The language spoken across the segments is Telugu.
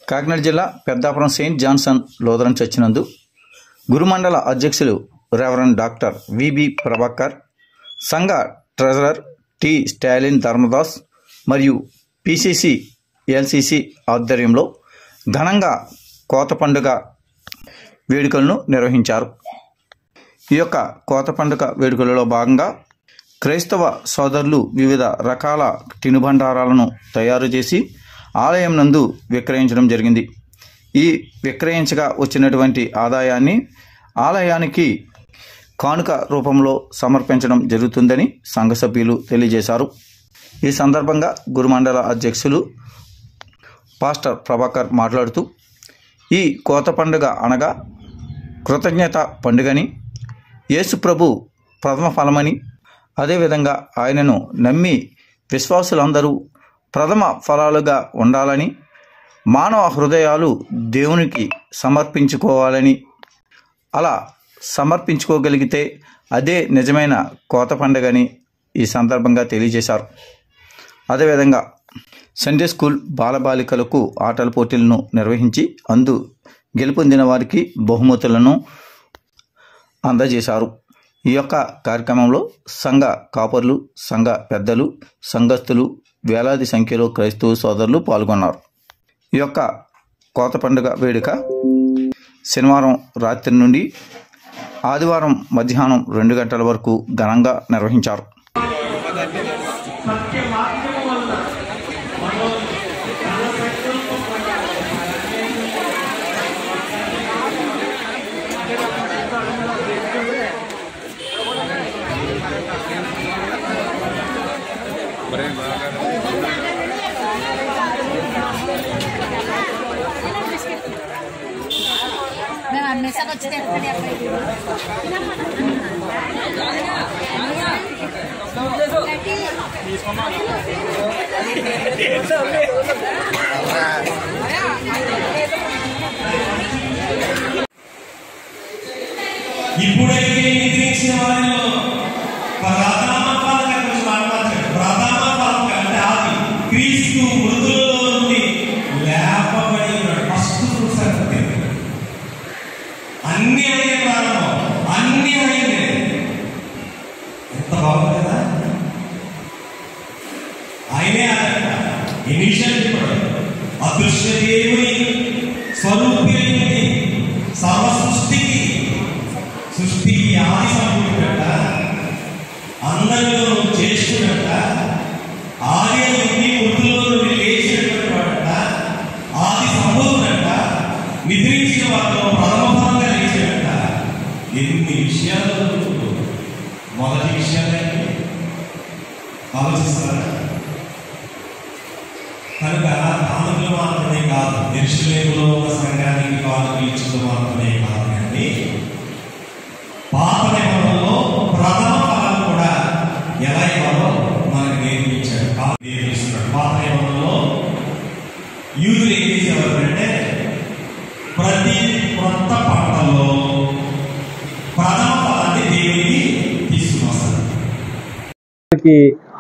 కాకినాడ జిల్లా Peddapuram Saint Johnson Lutheran church నందు గురుమండల అధ్యక్షులు రెవరెండ్ డాక్టర్ విబి ప్రభాకర్, సంఘ ట్రెజరర్ టి స్టాలిన్ ధర్మదాస్ మరియు పిసిసి ఎల్సిసి ఆధ్వర్యంలో ఘనంగా కోత పండుగ వేడుకలను నిర్వహించారు. ఈ యొక్క కోత పండుగ వేడుకలలో భాగంగా క్రైస్తవ సోదరులు వివిధ రకాల తినుబండారాలను తయారు చేసి ఆలయం నందు విక్రయించడం జరిగింది. ఈ విక్రయించగా వచ్చినటువంటి ఆదాయాన్ని ఆలయానికి కానుక రూపంలో సమర్పించడం జరుగుతుందని సంఘ సభ్యులు తెలియజేశారు. ఈ సందర్భంగా గురుమండల అధ్యక్షులు పాస్టర్ ప్రభాకర్ మాట్లాడుతూ, ఈ కోత పండుగ అనగా కృతజ్ఞత పండుగని, యేసు ప్రభు ప్రథమ ఫలమని, అదేవిధంగా ఆయనను నమ్మి విశ్వాసులందరూ ప్రథమ ఫలాలుగా ఉండాలని, మానవ హృదయాలు దేవునికి సమర్పించుకోవాలని, అలా సమర్పించుకోగలిగితే అదే నిజమైన కోత పండుగని ఈ సందర్భంగా తెలియజేశారు. అదేవిధంగా సండే స్కూల్ బాలబాలికలకు ఆటల పోటీలను నిర్వహించి అందు గెలుపొందిన వారికి బహుమతులను అందజేశారు. ఈ యొక్క కార్యక్రమంలో సంఘ కాపర్లు, సంఘ పెద్దలు, సంఘస్థులు, వేలాది సంఖ్యలో క్రైస్తవ సోదరులు పాల్గొన్నారు. ఈ యొక్క కోత పండుగ వేడుక శనివారం రాత్రి నుండి ఆదివారం మధ్యాహ్నం 2 గంటల వరకు ఘనంగా నిర్వహించారు. ఇప్పుడైతే నిద్రించిన వారిలో క్రీస్తు మృతులలో నుండి లేపబడి ఫస్ట్ అన్ని అయిన ప్రారంభం, అన్ని అయింది. ఎంత బాగుంది కదా! ఆయనే ఇనిషియల్ అదృశ్య దేవుని స్వరూపి, సర్వ సృష్టికి ఆది సంపూర్ణట, అందరిలో చేస్తున్నట, ఆది మృతుల్లో నుండి లేచినటువంటి వాడట, ఆది సంపూర్ణట, నిద్రించిన వారిలో ప్రథమఫలంగా లేచినట. ఎన్ని విషయాలు! మొదటి విషయాలన్నీ ఆలోచిస్తారా? కనుక కానుకలు మాత్రమే కాదు, యెరూషలేములో ఉన్న సంఘానికి కానుకలు ఇచ్చడం మాత్రమే కాదు, కానీ పాత నిబంధనలో ప్రథమ ఫలం కూడా ఎలా ఇవ్వాలో మనకు నేర్పించాడు. పాత నిబంధనలో యూదులు ఏం చేసేవారు అంటే ప్రతి కొత్త పంటలో ప్రథమ ఫలాన్ని దేవునికి తీసుకువస్తారు.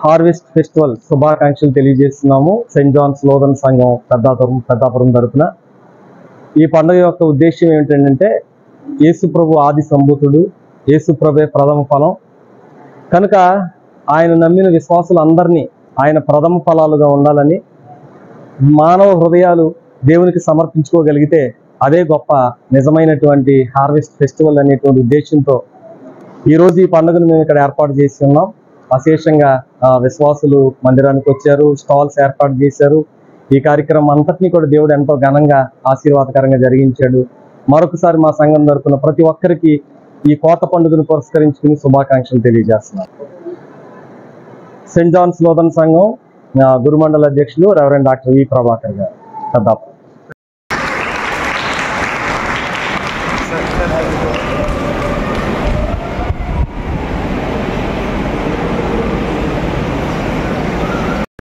హార్వెస్ట్ ఫెస్టివల్ శుభాకాంక్షలు తెలియజేస్తున్నాము. సెయింట్ జాన్స్ లూథరన్ సంఘం పెద్దాపురం తరపున. ఈ పండుగ యొక్క ఉద్దేశం ఏమిటంటే, యేసు ప్రభు ఆది సంభూతుడు, యేసు ప్రభే ప్రథమ ఫలం కనుక ఆయన నమ్మిన విశ్వాసులందరినీ ఆయన ప్రథమ ఫలాలుగా ఉండాలని, మానవ హృదయాలు దేవునికి సమర్పించుకోగలిగితే అదే గొప్ప నిజమైనటువంటి హార్వెస్ట్ ఫెస్టివల్ అనేటువంటి ఉద్దేశంతో ఈరోజు ఈ పండుగను మేము ఇక్కడ ఏర్పాటు చేసి ఉన్నాం. అశేషంగా విశ్వాసులు మందిరానికి వచ్చారు, స్టాల్స్ ఏర్పాటు చేశారు. ఈ కార్యక్రమం అంతటినీ కూడా దేవుడు ఎంతో ఘనంగా ఆశీర్వాదకరంగా జరిగించాడు. మరొకసారి మా సంఘం తరపున ప్రతి ఒక్కరికి ఈ కోత పండుగను పురస్కరించుకుని శుభాకాంక్షలు తెలియజేస్తున్నారు. సెయింట్ జాన్స్ లూథరన్ సంఘం గురుమండల అధ్యక్షులు రెవరెండ్ డాక్టర్ వి ప్రభాకర్ గారు, పెద్దాపురం.